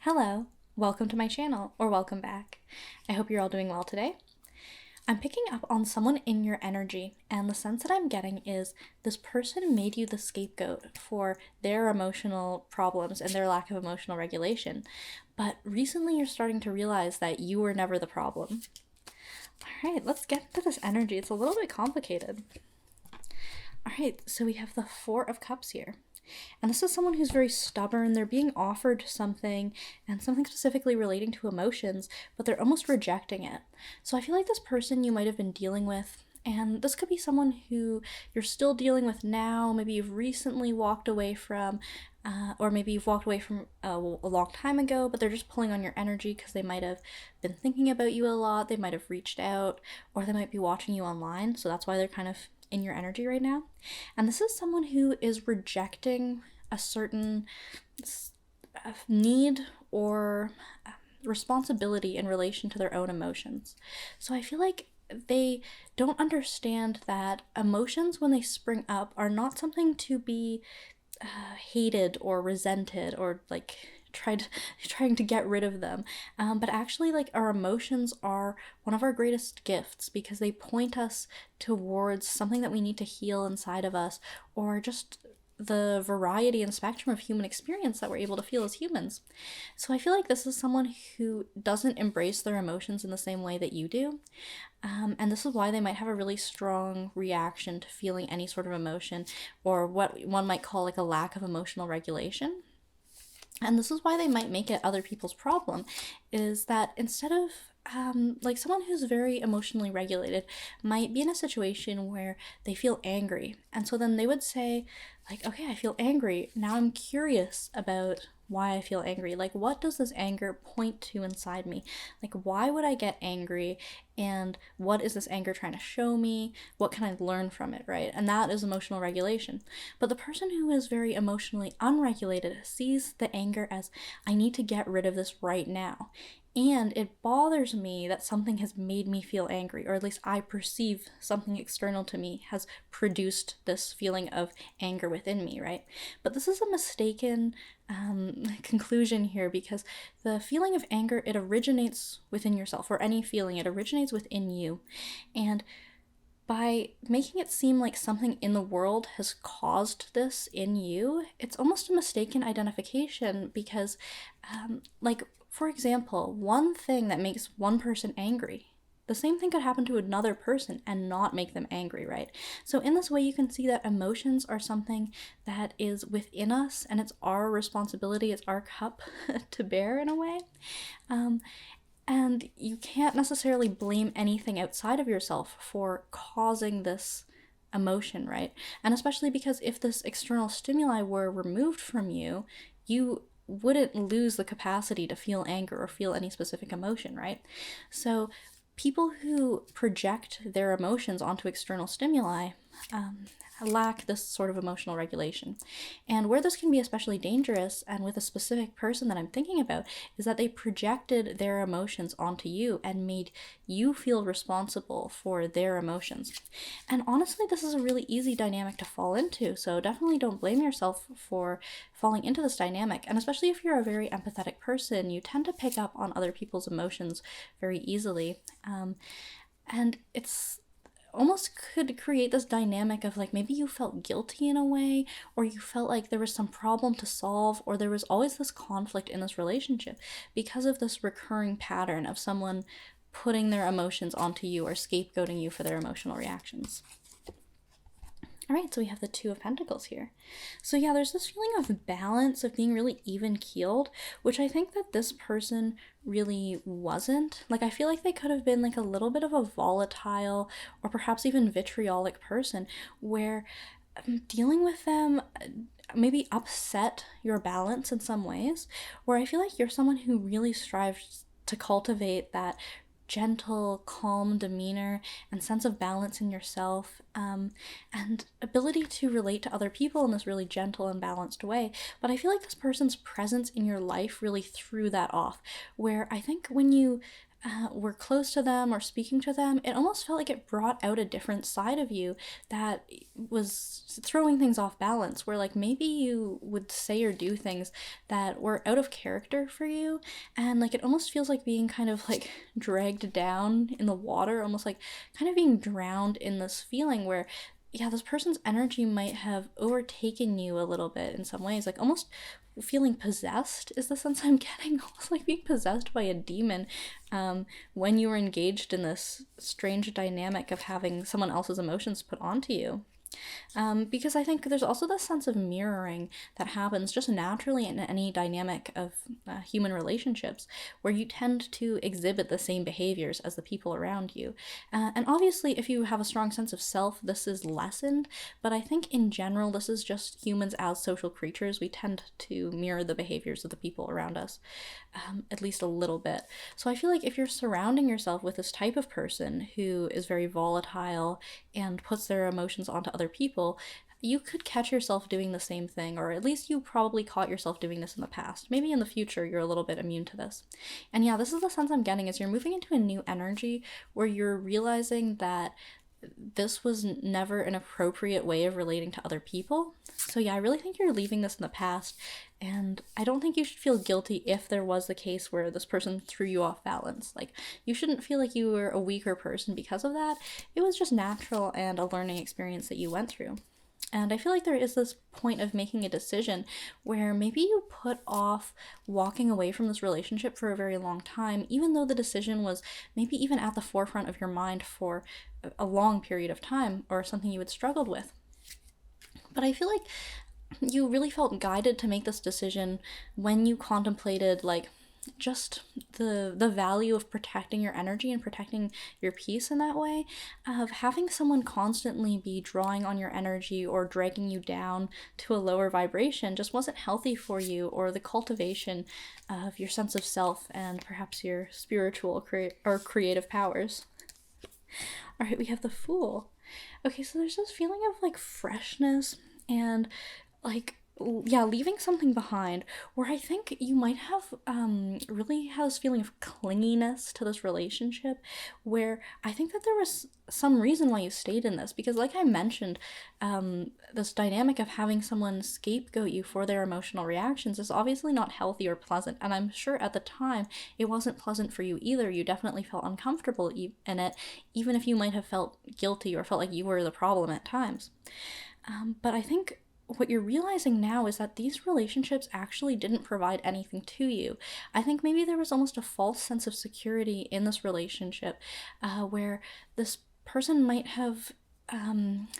Hello, welcome to my channel, or welcome back. I hope you're all doing well today. I'm picking up on someone in your energy, and the sense that I'm getting is this person made you the scapegoat for their emotional problems and their lack of emotional regulation. But recently you're starting to realize that you were never the problem. All right, let's get into this energy. It's a little bit complicated. All right, so we have the Four of Cups here. And this is someone who's very stubborn. They're being offered something, and something specifically relating to emotions, but they're almost rejecting it. So I feel like this person you might have been dealing with, and this could be someone who you're still dealing with now. Maybe you've recently walked away from, or maybe you've walked away from a long time ago, but they're just pulling on your energy because they might have been thinking about you a lot. They might have reached out, or they might be watching you online. So that's why they're kind of in your energy right now. And this is someone who is rejecting a certain need or responsibility in relation to their own emotions. So I feel like they don't understand that emotions, when they spring up, are not something to be hated or resented or like trying to get rid of them, but actually, like, our emotions are one of our greatest gifts because they point us towards something that we need to heal inside of us, or just the variety and spectrum of human experience that we're able to feel as humans. So I feel like this is someone who doesn't embrace their emotions in the same way that you do. And this is why they might have a really strong reaction to feeling any sort of emotion, or what one might call like a lack of emotional regulation. And this is why they might make it other people's problem, is that instead of like, someone who's very emotionally regulated might be in a situation where they feel angry. And so then they would say, like, okay, I feel angry. Now I'm curious about why I feel angry. Like, what does this anger point to inside me? Like, why would I get angry? And what is this anger trying to show me? What can I learn from it, right? And that is emotional regulation. But the person who is very emotionally unregulated sees the anger as, I need to get rid of this right now. And it bothers me that something has made me feel angry, or at least I perceive something external to me has produced this feeling of anger within me, right? But this is a mistaken conclusion here, because the feeling of anger, it originates within yourself, or any feeling, it originates within you. And by making it seem like something in the world has caused this in you, it's almost a mistaken identification, because, like, for example, one thing that makes one person angry, the same thing could happen to another person and not make them angry, right? So in this way, you can see that emotions are something that is within us, and it's our responsibility, it's our cup to bear in a way. And you can't necessarily blame anything outside of yourself for causing this emotion, right? And especially because if this external stimuli were removed from you, you wouldn't lose the capacity to feel anger or feel any specific emotion, right? So people who project their emotions onto external stimuli lack this sort of emotional regulation. And where this can be especially dangerous, and with a specific person that I'm thinking about, is that they projected their emotions onto you and made you feel responsible for their emotions. And honestly, this is a really easy dynamic to fall into, so definitely don't blame yourself for falling into this dynamic. And especially if you're a very empathetic person, you tend to pick up on other people's emotions very easily. And it's almost could create this dynamic of, like, maybe you felt guilty in a way, or you felt like there was some problem to solve, or there was always this conflict in this relationship because of this recurring pattern of someone putting their emotions onto you or scapegoating you for their emotional reactions. All right, so we have the Two of Pentacles here. So yeah, there's this feeling of balance, of being really even-keeled, which I think that this person really wasn't. Like, I feel like they could have been like a little bit of a volatile or perhaps even vitriolic person, where dealing with them maybe upset your balance in some ways, where I feel like you're someone who really strives to cultivate that gentle, calm demeanor and sense of balance in yourself, and ability to relate to other people in this really gentle and balanced way. But I feel like this person's presence in your life really threw that off, where I think when you were close to them or speaking to them, it almost felt like it brought out a different side of you that was throwing things off balance, where like maybe you would say or do things that were out of character for you, and like it almost feels like being kind of like dragged down in the water, almost like kind of being drowned in this feeling where yeah, this person's energy might have overtaken you a little bit in some ways, like almost feeling possessed is the sense I'm getting, almost like being possessed by a demon when you were engaged in this strange dynamic of having someone else's emotions put onto you. Because I think there's also this sense of mirroring that happens just naturally in any dynamic of human relationships, where you tend to exhibit the same behaviors as the people around you. And obviously, if you have a strong sense of self, this is lessened, but I think in general, this is just humans as social creatures. We tend to mirror the behaviors of the people around us, at least a little bit. So I feel like if you're surrounding yourself with this type of person who is very volatile and puts their emotions onto other people, you could catch yourself doing the same thing, or at least you probably caught yourself doing this in the past. Maybe in the future you're a little bit immune to this. And yeah, this is the sense I'm getting, is you're moving into a new energy where you're realizing that this was never an appropriate way of relating to other people. So yeah, I really think you're leaving this in the past, and I don't think you should feel guilty if there was the case where this person threw you off balance. Like, you shouldn't feel like you were a weaker person because of that. It was just natural and a learning experience that you went through. And I feel like there is this point of making a decision where maybe you put off walking away from this relationship for a very long time, even though the decision was maybe even at the forefront of your mind for a long period of time, or something you had struggled with. But I feel like you really felt guided to make this decision when you contemplated like just the value of protecting your energy and protecting your peace in that way, of having someone constantly be drawing on your energy or dragging you down to a lower vibration just wasn't healthy for you, or the cultivation of your sense of self and perhaps your spiritual or creative powers. All right, we have the Fool. Okay, so there's this feeling of like freshness and like yeah, leaving something behind, where I think you might have really had this feeling of clinginess to this relationship, where I think that there was some reason why you stayed in this, because like I mentioned, this dynamic of having someone scapegoat you for their emotional reactions is obviously not healthy or pleasant, and I'm sure at the time it wasn't pleasant for you either. You definitely felt uncomfortable in it, even if you might have felt guilty or felt like you were the problem at times. But I think what you're realizing now is that these relationships actually didn't provide anything to you. I think maybe there was almost a false sense of security in this relationship, where this person might have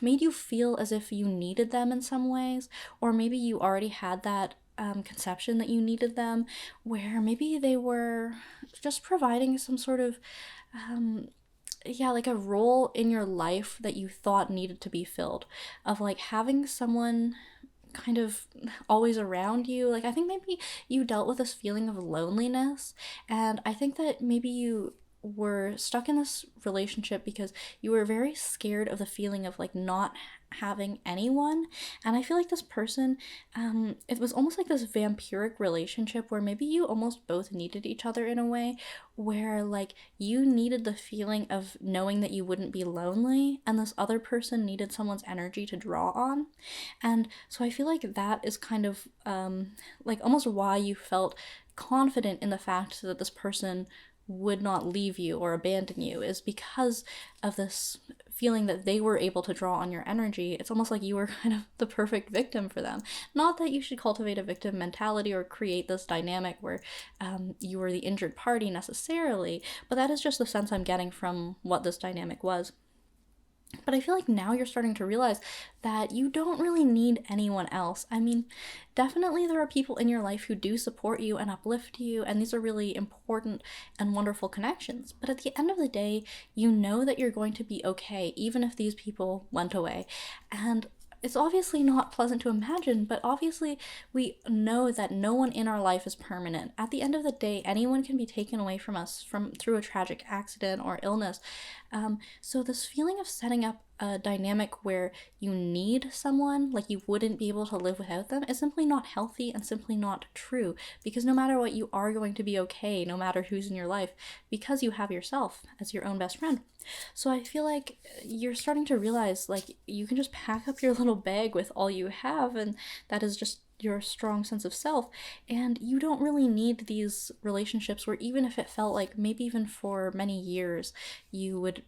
made you feel as if you needed them in some ways, or maybe you already had that conception that you needed them, where maybe they were just providing some sort of yeah, like a role in your life that you thought needed to be filled, of like having someone kind of always around you. Like, I think maybe you dealt with this feeling of loneliness, and I think that maybe you were stuck in this relationship because you were very scared of the feeling of like not having anyone. And I feel like this person, it was almost like this vampiric relationship where maybe you almost both needed each other in a way, where like you needed the feeling of knowing that you wouldn't be lonely, and this other person needed someone's energy to draw on. And so I feel like that is kind of like almost why you felt confident in the fact that this person would not leave you or abandon you, is because of this feeling that they were able to draw on your energy. It's almost like you were kind of the perfect victim for them. Not that you should cultivate a victim mentality or create this dynamic where you were the injured party necessarily, but that is just the sense I'm getting from what this dynamic was. But I feel like now you're starting to realize that you don't really need anyone else. I mean, definitely there are people in your life who do support you and uplift you, and these are really important and wonderful connections. But at the end of the day, you know that you're going to be okay, even if these people went away. And it's obviously not pleasant to imagine, but obviously we know that no one in our life is permanent. At the end of the day, anyone can be taken away from us through a tragic accident or illness. So this feeling of setting up a dynamic where you need someone, like you wouldn't be able to live without them, is simply not healthy and simply not true. Because no matter what, you are going to be okay, no matter who's in your life, because you have yourself as your own best friend. So I feel like you're starting to realize like you can just pack up your little bag with all you have, and that is just your strong sense of self. And you don't really need these relationships where, even if it felt like maybe even for many years you would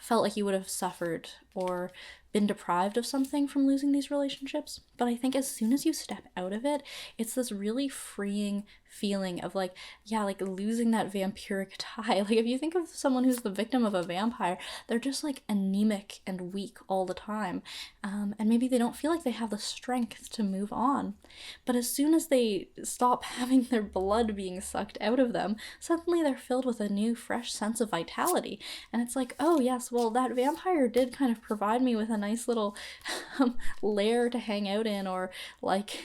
felt like you would have suffered or been deprived of something from losing these relationships. But I think as soon as you step out of it, it's this really freeing feeling of like, yeah, like losing that vampiric tie. Like if you think of someone who's the victim of a vampire, they're just like anemic and weak all the time. And maybe they don't feel like they have the strength to move on. But as soon as they stop having their blood being sucked out of them, suddenly they're filled with a new, fresh sense of vitality. And it's like, oh, yes, well, that vampire did kind of provide me with a nice little lair to hang out in, or like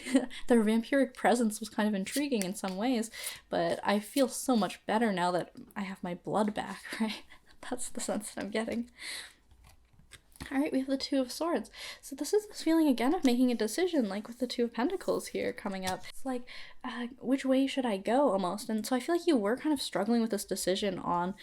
their vampiric presence was kind of intriguing in some ways. But I feel so much better now that I have my blood back, right? That's the sense that I'm getting. All right, we have the Two of Swords. So this is this feeling again of making a decision, like with the Two of Pentacles here coming up. It's like, which way should I go almost? And so I feel like you were kind of struggling with this decision on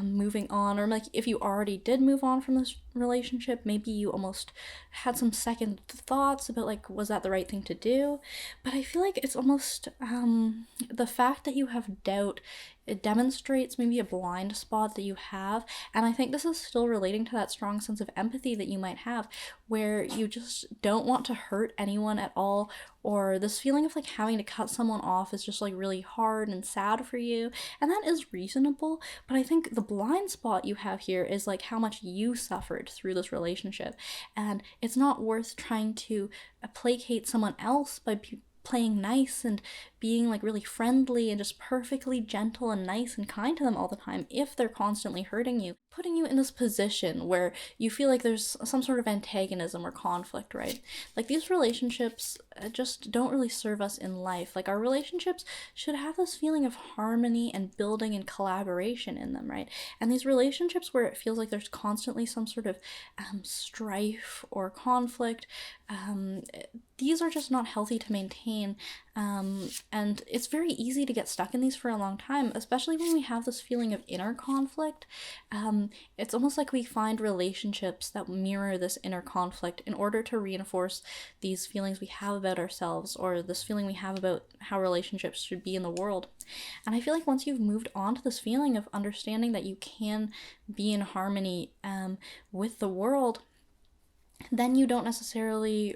moving on, or like if you already did move on from this relationship, maybe you almost had some second thoughts about like, was that the right thing to do? But I feel like it's almost the fact that you have doubt, it demonstrates maybe a blind spot that you have. And I think this is still relating to that strong sense of empathy that you might have, where you just don't want to hurt anyone at all, or this feeling of like having to cut someone off is just like really hard and sad for you. And that is reasonable, but I think the blind spot you have here is like how much you suffered through this relationship. And it's not worth trying to placate someone else by playing nice and being like really friendly and just perfectly gentle and nice and kind to them all the time if they're constantly hurting you, putting you in this position where you feel like there's some sort of antagonism or conflict, right? Like these relationships just don't really serve us in life. Like our relationships should have this feeling of harmony and building and collaboration in them, right? And these relationships where it feels like there's constantly some sort of strife or conflict, these are just not healthy to maintain. And it's very easy to get stuck in these for a long time, especially when we have this feeling of inner conflict. It's almost like we find relationships that mirror this inner conflict in order to reinforce these feelings we have about ourselves, or this feeling we have about how relationships should be in the world. And I feel like once you've moved on to this feeling of understanding that you can be in harmony with the world, then you don't necessarily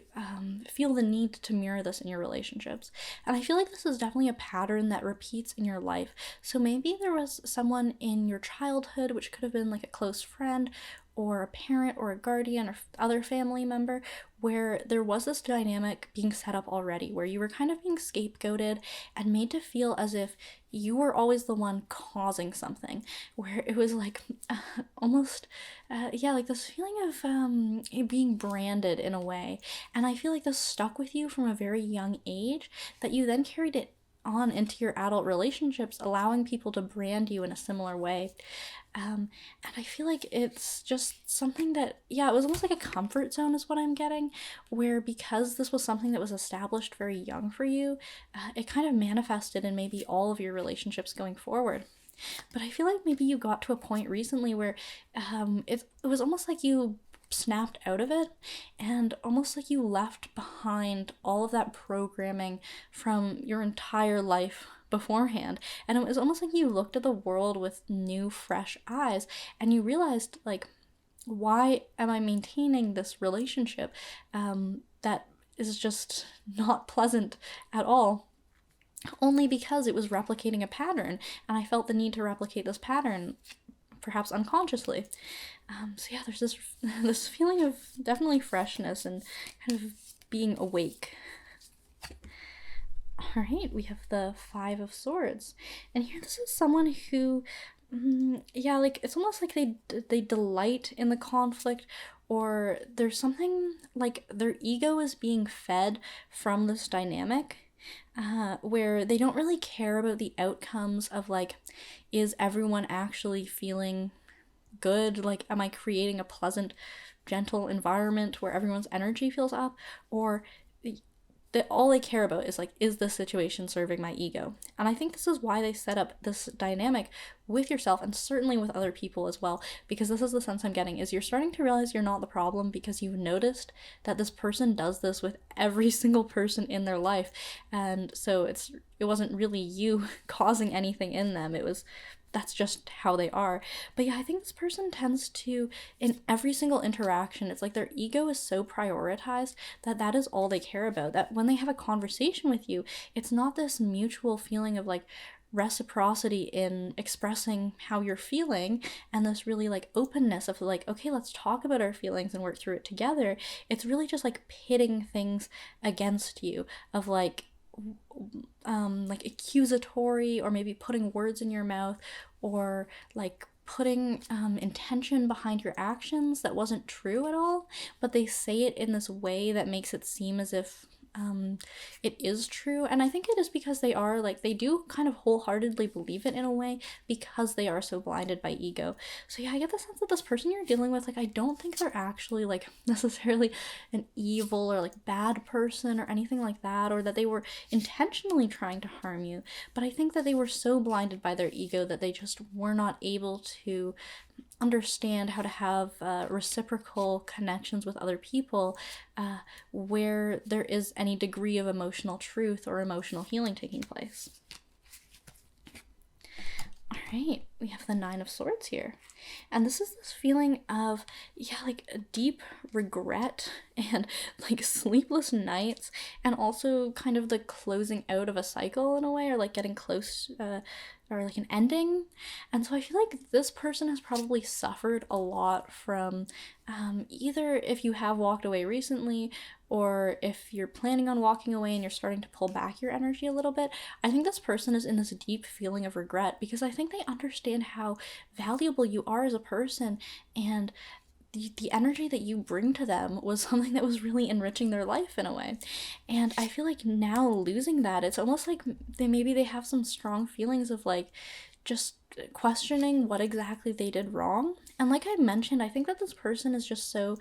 feel the need to mirror this in your relationships. And I feel like this is definitely a pattern that repeats in your life. So maybe there was someone in your childhood, which could have been like a close friend or a parent or a guardian or other family member, where there was this dynamic being set up already, where you were kind of being scapegoated and made to feel as if you were always the one causing something, where it was like almost, like this feeling of being branded in a way. And I feel like this stuck with you from a very young age, that you then carried it on into your adult relationships, allowing people to brand you in a similar way. And I feel like it's just something that, it was almost like a comfort zone is what I'm getting, where because this was something that was established very young for you, it kind of manifested in maybe all of your relationships going forward. But I feel like maybe you got to a point recently where it was almost like you snapped out of it, and almost like you left behind all of that programming from your entire life beforehand. And it was almost like you looked at the world with new, fresh eyes, and you realized, like, why am I maintaining this relationship that is just not pleasant at all? Only because it was replicating a pattern, and I felt the need to replicate this pattern, perhaps unconsciously. There's this feeling of definitely freshness and kind of being awake. All right, we have the Five of Swords, and here this is someone who, it's almost like they delight in the conflict, or there's something like their ego is being fed from this dynamic. Where they don't really care about the outcomes of like, is everyone actually feeling good? Like, am I creating a pleasant gentle environment where everyone's energy feels up, or that all they care about is like, is this situation serving my ego? And I think this is why they set up this dynamic with yourself, and certainly with other people as well, because this is the sense I'm getting, is you're starting to realize you're not the problem because you've noticed that this person does this with every single person in their life. And so it wasn't really you causing anything in them. That's just how they are. But yeah, I think this person tends to, in every single interaction, it's like their ego is so prioritized that that is all they care about. That when they have a conversation with you, it's not this mutual feeling of like reciprocity in expressing how you're feeling, and this really like openness of like, okay, let's talk about our feelings and work through it together. It's really just like pitting things against you, of like accusatory, or maybe putting words in your mouth, or like putting intention behind your actions that wasn't true at all, but they say it in this way that makes it seem as if it is true. And I think it is because they do kind of wholeheartedly believe it in a way, because they are so blinded by ego. So yeah, I get the sense that this person you're dealing with, like, I don't think they're actually like necessarily an evil or like bad person or anything like that, or that they were intentionally trying to harm you. But I think that they were so blinded by their ego that they just were not able to understand how to have reciprocal connections with other people, where there is any degree of emotional truth or emotional healing taking place. All right, we have the Nine of Swords here. And this is this feeling of, yeah, like a deep regret and like sleepless nights, and also kind of the closing out of a cycle in a way, or like getting close, or like an ending. And so I feel like this person has probably suffered a lot from either if you have walked away recently, or if you're planning on walking away and you're starting to pull back your energy a little bit. I think this person is in this deep feeling of regret, because I think they understand how valuable you are as a person, and the energy that you bring to them was something that was really enriching their life in a way. And I feel like now losing that, it's almost like they have some strong feelings of like just questioning what exactly they did wrong. And like I mentioned, I think that this person is just so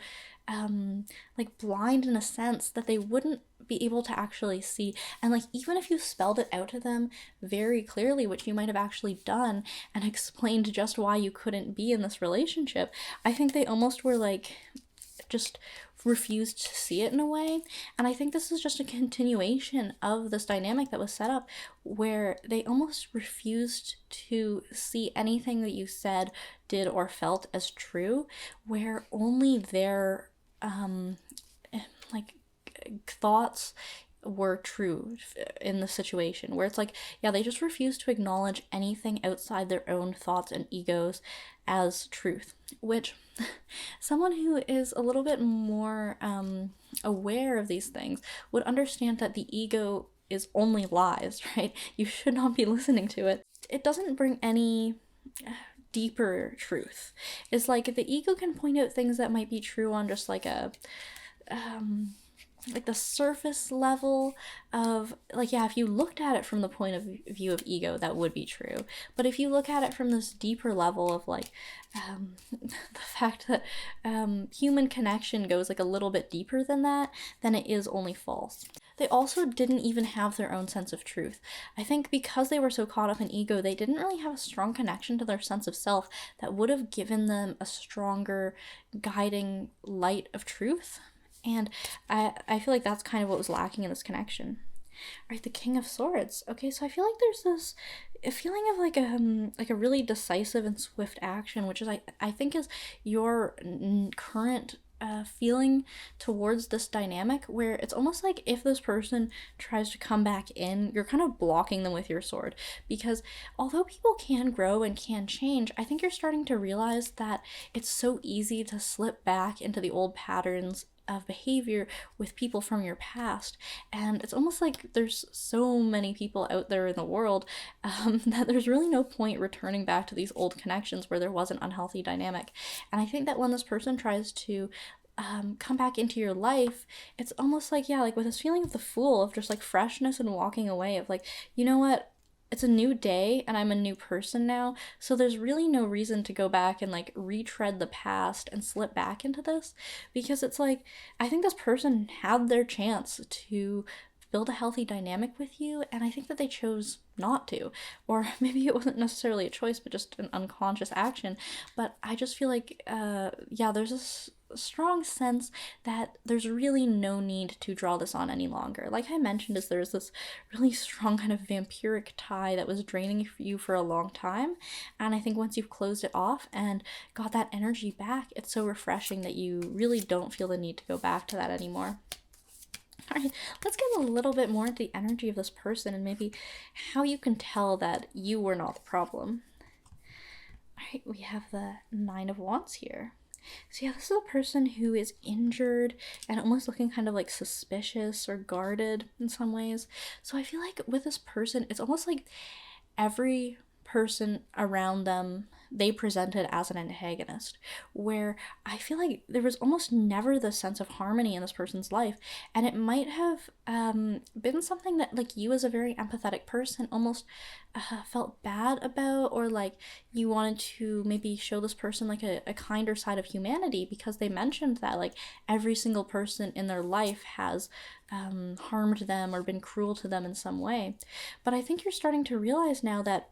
like blind in a sense that they wouldn't be able to actually see. And like, even if you spelled it out to them very clearly, which you might have actually done, and explained just why you couldn't be in this relationship, I think they almost were like just refused to see it in a way. And I think this is just a continuation of this dynamic that was set up, where they almost refused to see anything that you said, did, or felt as true, where only their like thoughts were true in the situation, where it's like, yeah, they just refuse to acknowledge anything outside their own thoughts and egos as truth, which someone who is a little bit more aware of these things would understand that the ego is only lies, right? You should not be listening to it. It doesn't bring any deeper truth. It's like the ego can point out things that might be true on just like a like the surface level of like, yeah, if you looked at it from the point of view of ego, that would be true. But if you look at it from this deeper level of like the fact that human connection goes like a little bit deeper than that, then it is only false. They also didn't even have their own sense of truth. I think because they were so caught up in ego, they didn't really have a strong connection to their sense of self that would have given them a stronger guiding light of truth. And I feel like that's kind of what was lacking in this connection. All right, the King of Swords. Okay, so I feel like there's this a feeling of like a really decisive and swift action, which is I think is your current feeling towards this dynamic, where it's almost like if this person tries to come back in, you're kind of blocking them with your sword. Because although people can grow and can change, I think you're starting to realize that it's so easy to slip back into the old patterns of behavior with people from your past. And it's almost like there's so many people out there in the world that there's really no point returning back to these old connections where there was an unhealthy dynamic. And I think that when this person tries to come back into your life, it's almost like, yeah, like with this feeling of the Fool, of just like freshness and walking away, of like, you know what, it's a new day and I'm a new person now. So there's really no reason to go back and like retread the past and slip back into this, because it's like I think this person had their chance to build a healthy dynamic with you, and I think that they chose not to. Or maybe it wasn't necessarily a choice but just an unconscious action. But I just feel like yeah, there's this strong sense that there's really no need to draw this on any longer. Like I mentioned, is there's this really strong kind of vampiric tie that was draining you for a long time, and I think once you've closed it off and got that energy back, it's so refreshing that you really don't feel the need to go back to that anymore. All right, let's get a little bit more into the energy of this person and maybe how you can tell that you were not the problem. All right, we have the Nine of Wands here. So yeah, this is a person who is injured and almost looking kind of like suspicious or guarded in some ways. So I feel like with this person, it's almost like every person around them they presented as an antagonist, where I feel like there was almost never the sense of harmony in this person's life. And it might have been something that like you as a very empathetic person almost felt bad about, or like you wanted to maybe show this person like a kinder side of humanity, because they mentioned that like every single person in their life has harmed them or been cruel to them in some way. But I think you're starting to realize now that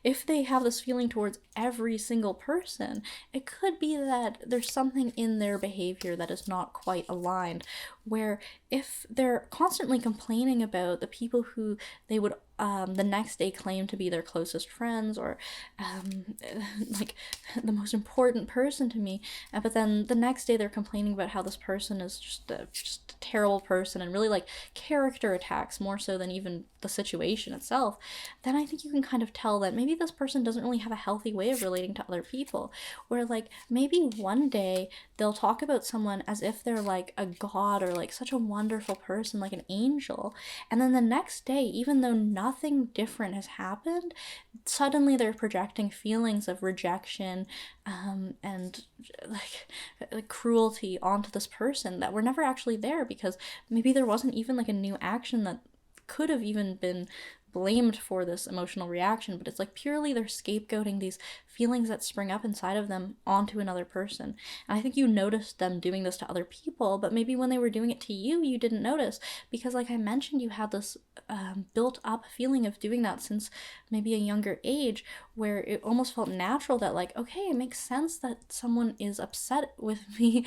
if they have this feeling towards every single person, it could be that there's something in their behavior that is not quite aligned. Where if they're constantly complaining about the people who they would the next day claim to be their closest friends, or like the most important person to me, but then the next day they're complaining about how this person is just a terrible person and really like character attacks more so than even the situation itself, then I think you can kind of tell that maybe this person doesn't really have a healthy way of relating to other people. Where like maybe one day they'll talk about someone as if they're like a god or like such a wonderful person, like an angel, and then the next day, even though nothing different has happened, suddenly they're projecting feelings of rejection and like cruelty onto this person that were never actually there, because maybe there wasn't even like a new action that could have even been blamed for this emotional reaction, but it's like purely they're scapegoating these feelings that spring up inside of them onto another person. And I think you noticed them doing this to other people, but maybe when they were doing it to you, you didn't notice, because like I mentioned, you had this built up feeling of doing that since maybe a younger age, where it almost felt natural that like, okay, it makes sense that someone is upset with me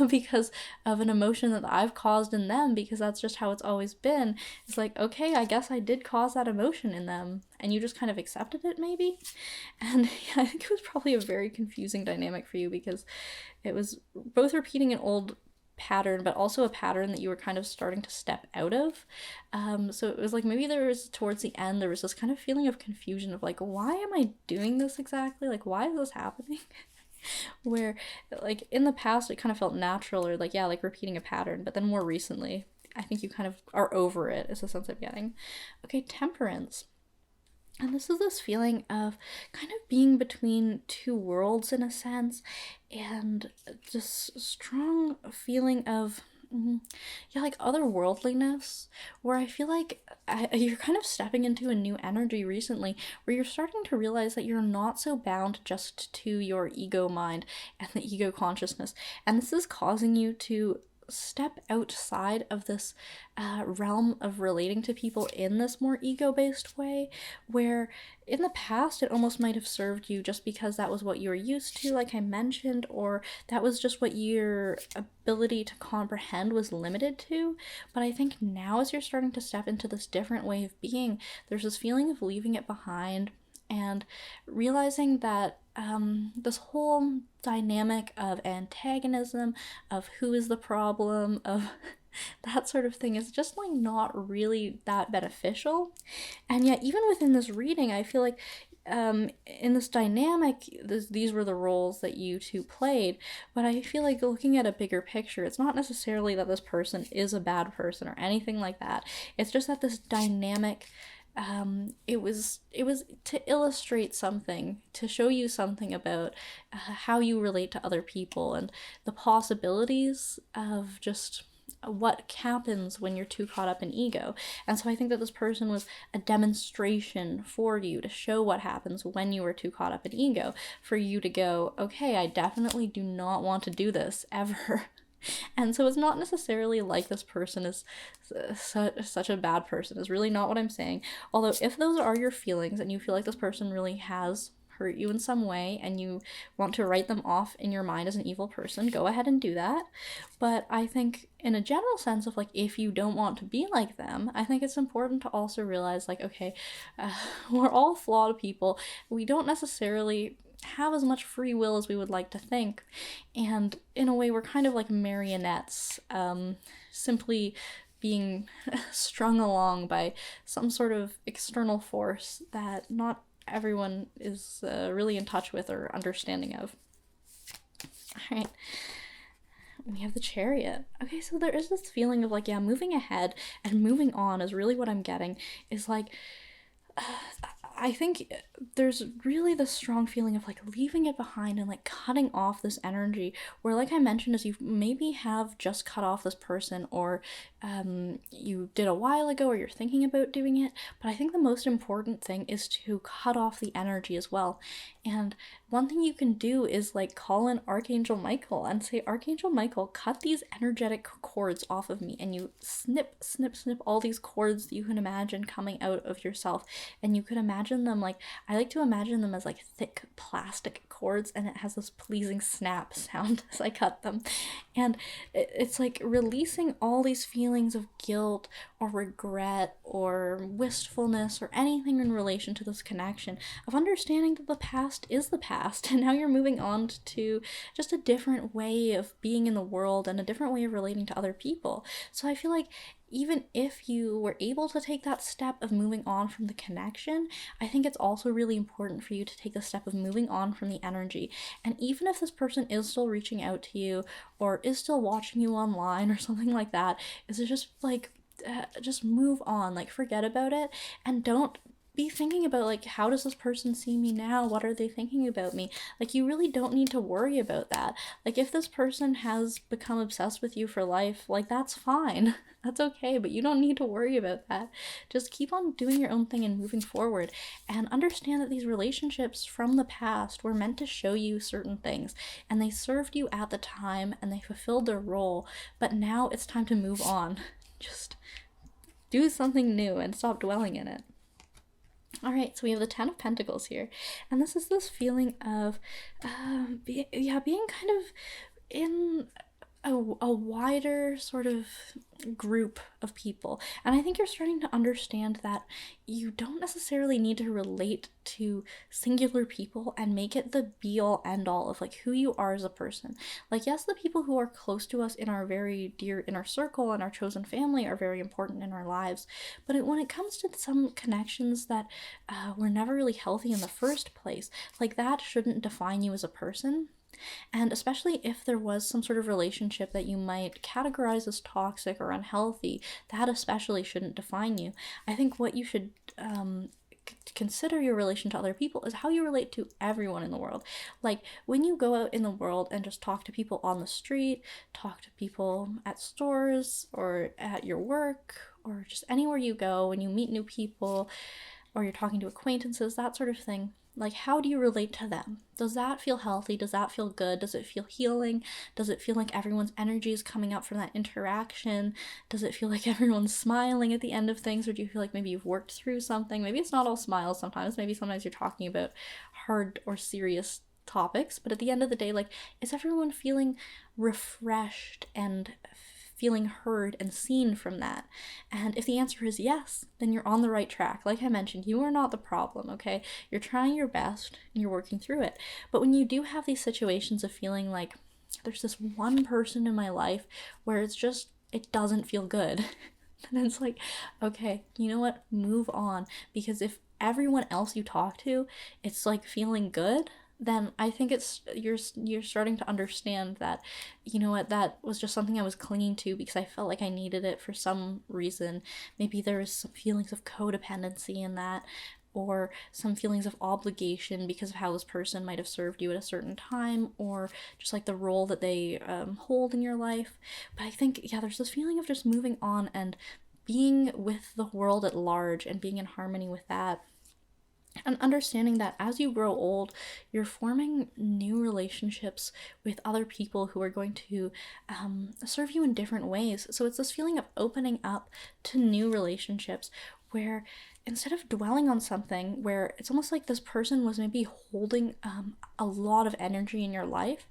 because of an emotion that I've caused in them, because that's just how it's always been. It's like, okay, I guess I did cause that emotion in them, and you just kind of accepted it maybe. And yeah, I think it was probably a very confusing dynamic for you, because it was both repeating an old pattern but also a pattern that you were kind of starting to step out of. So it was like maybe there was towards the end there was this kind of feeling of confusion of like, why am I doing this exactly, like why is this happening? Where like in the past it kind of felt natural, or like yeah, like repeating a pattern, but then more recently I think you kind of are over it, is the sense I'm getting. Okay, Temperance. And this is this feeling of kind of being between two worlds in a sense, and this strong feeling of, yeah, like otherworldliness, where I feel like you're kind of stepping into a new energy recently, where you're starting to realize that you're not so bound just to your ego mind and the ego consciousness. And this is causing you to step outside of this realm of relating to people in this more ego-based way, where in the past it almost might have served you just because that was what you were used to, like I mentioned, or that was just what your ability to comprehend was limited to. But I think now, as you're starting to step into this different way of being, there's this feeling of leaving it behind and realizing that this whole dynamic of antagonism, of who is the problem, of that sort of thing is just like not really that beneficial. And yet, even within this reading, I feel like in this dynamic, these were the roles that you two played, but I feel like looking at a bigger picture, it's not necessarily that this person is a bad person or anything like that. It's just that this dynamic, it was to illustrate something, to show you something about how you relate to other people and the possibilities of just what happens when you're too caught up in ego. And so I think that this person was a demonstration for you to show what happens when you are too caught up in ego, for you to go, okay, I definitely do not want to do this ever. And so it's not necessarily like this person is such a bad person. Is really not what I'm saying. Although if those are your feelings and you feel like this person really has hurt you in some way and you want to write them off in your mind as an evil person, go ahead and do that. But I think in a general sense of like, if you don't want to be like them, I think it's important to also realize like, okay, we're all flawed people. We don't necessarily have as much free will as we would like to think, and in a way we're kind of like marionettes, simply being strung along by some sort of external force that not everyone is really in touch with or understanding of. All right, we have the Chariot. Okay, so there is this feeling of like, yeah, moving ahead and moving on is really what I'm getting, is like, I think there's really this strong feeling of like leaving it behind and like cutting off this energy, where like I mentioned, is you maybe have just cut off this person, or you did a while ago, or you're thinking about doing it. But I think the most important thing is to cut off the energy as well. And one thing you can do is like call in Archangel Michael and say, Archangel Michael, cut these energetic cords off of me. And you snip, snip, snip all these cords that you can imagine coming out of yourself. And you could imagine them like, I like to imagine them as like thick plastic cords, and it has this pleasing snap sound as I cut them. And it's like releasing all these feelings of guilt or regret or wistfulness or anything in relation to this connection, of understanding that the past is the past, and now you're moving on to just a different way of being in the world and a different way of relating to other people. So I feel like even if you were able to take that step of moving on from the connection, I think it's also really important for you to take the step of moving on from the energy. And even if this person is still reaching out to you or is still watching you online or something like that, is it just like, just move on, like forget about it, and don't be thinking about like, how does this person see me now, what are they thinking about me. Like, you really don't need to worry about that. Like, if this person has become obsessed with you for life, like, that's fine. That's okay, but you don't need to worry about that. Just keep on doing your own thing and moving forward, and understand that these relationships from the past were meant to show you certain things, and they served you at the time and they fulfilled their role, but now it's time to move on. Just do something new and stop dwelling in it. All right, so we have the Ten of Pentacles here, and this is this feeling of, being kind of in a wider sort of group of people. And I think you're starting to understand that you don't necessarily need to relate to singular people and make it the be all end all of like who you are as a person. Like, yes, the people who are close to us in our very dear inner circle and our chosen family are very important in our lives, but when it comes to some connections that were never really healthy in the first place, like, that shouldn't define you as a person. And especially if there was some sort of relationship that you might categorize as toxic or unhealthy, that especially shouldn't define you. I think what you should consider your relation to other people is how you relate to everyone in the world. Like, when you go out in the world and just talk to people on the street, talk to people at stores or at your work, or just anywhere you go, when you meet new people, or you're talking to acquaintances, that sort of thing. Like, how do you relate to them? Does that feel healthy? Does that feel good? Does it feel healing? Does it feel like everyone's energy is coming up from that interaction? Does it feel like everyone's smiling at the end of things? Or do you feel like maybe you've worked through something? Maybe it's not all smiles sometimes. Maybe sometimes you're talking about hard or serious topics. But at the end of the day, like, is everyone feeling refreshed and feeling heard and seen from that? And if the answer is yes, then you're on the right track. Like I mentioned, you are not the problem, okay? You're trying your best and you're working through it. But when you do have these situations of feeling like there's this one person in my life where it's just, it doesn't feel good, then it's like, okay, you know what? Move on. Because if everyone else you talk to, it's like feeling good, then I think it's you're starting to understand that, you know what, that was just something I was clinging to because I felt like I needed it for some reason. Maybe there was some feelings of codependency in that. or some feelings of obligation because of how this person might have served you at a certain time, or just like the role that they hold in your life. But I think, yeah, there's this feeling of just moving on and being with the world at large and being in harmony with that, and understanding that as you grow old, you're forming new relationships with other people who are going to serve you in different ways. So it's this feeling of opening up to new relationships where, instead of dwelling on something where it's almost like this person was maybe holding a lot of energy in your life,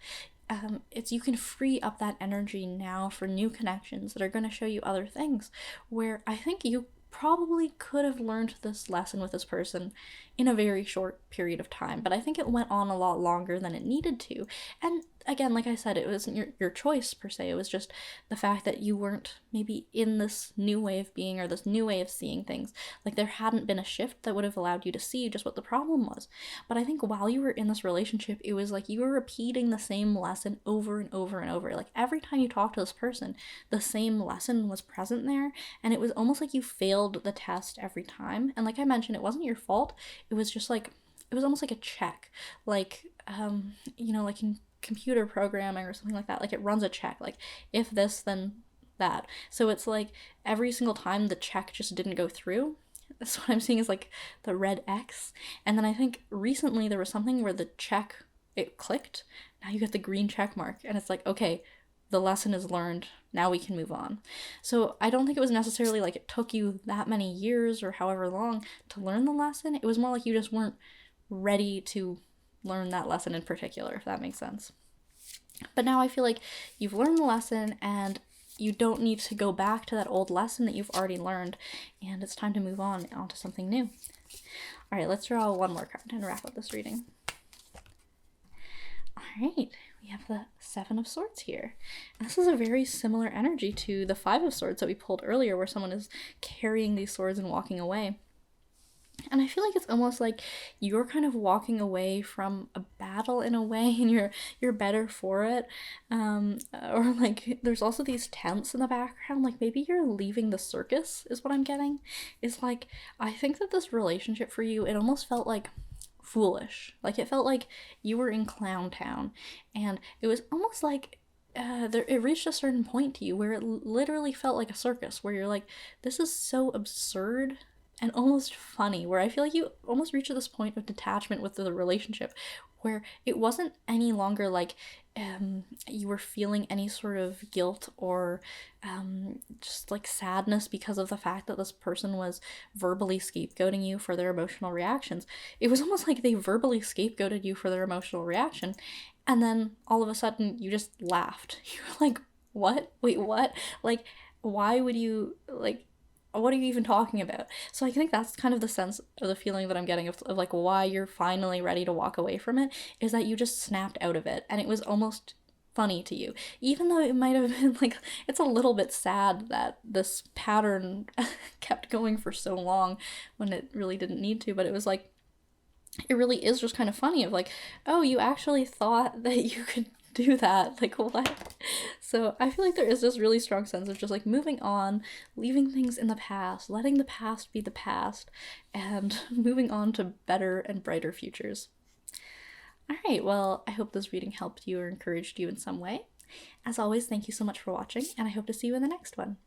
it's, you can free up that energy now for new connections that are going to show you other things, where I think you probably could have learned this lesson with this person in a very short period of time, but I think it went on a lot longer than it needed to. And again, like I said, it wasn't your choice per se. It was just the fact that you weren't maybe in this new way of being or this new way of seeing things. Like, there hadn't been a shift that would have allowed you to see just what the problem was. But I think while you were in this relationship, it was like you were repeating the same lesson over and over and over. Like, every time you talked to this person, the same lesson was present there, and it was almost like you failed the test every time. And like I mentioned, it wasn't your fault. It was just like, it was almost like a check, like like in computer programming or something like that. Like, it runs a check, like, if this then that. So it's like every single time the check just didn't go through. That's what I'm seeing is like the red X. And then I think recently there was something where the check, it clicked. Now you get the green check mark, and it's like, okay, the lesson is learned. Now we can move on. So I don't think it was necessarily like it took you that many years or however long to learn the lesson. It was more like you just weren't ready to learn that lesson in particular, if that makes sense. But now I feel like you've learned the lesson, and you don't need to go back to that old lesson that you've already learned, and it's time to move on to something new. All right, let's draw one more card and wrap up this reading. All right, we have the Seven of Swords here. And this is a very similar energy to the Five of Swords that we pulled earlier, where someone is carrying these swords and walking away. And I feel like it's almost like you're kind of walking away from a battle in a way, and you're better for it. Or like, there's also these tents in the background. Like, maybe you're leaving the circus is what I'm getting. It's like, I think that this relationship for you, it almost felt like foolish. Like, it felt like you were in Clown Town, and it was almost like it reached a certain point to you where it literally felt like a circus, where you're like, this is so absurd and almost funny, where I feel like you almost reached this point of detachment with the relationship, where it wasn't any longer like you were feeling any sort of guilt or just like sadness because of the fact that this person was verbally scapegoating you for their emotional reactions. It was almost like they verbally scapegoated you for their emotional reaction, and then all of a sudden you just laughed. You were like, what? Wait, what? Like, why would you, like, what are you even talking about? So I think that's kind of the sense of the feeling that I'm getting of like why you're finally ready to walk away from it, is that you just snapped out of it, and it was almost funny to you, even though it might have been like, it's a little bit sad that this pattern kept going for so long when it really didn't need to. But it was like, it really is just kind of funny of like, oh, you actually thought that you could do that, like, what? So I feel like there is this really strong sense of just like moving on, leaving things in the past, letting the past be the past, and moving on to better and brighter futures. All right, well, I hope this reading helped you or encouraged you in some way. As always, thank you so much for watching, and I hope to see you in the next one.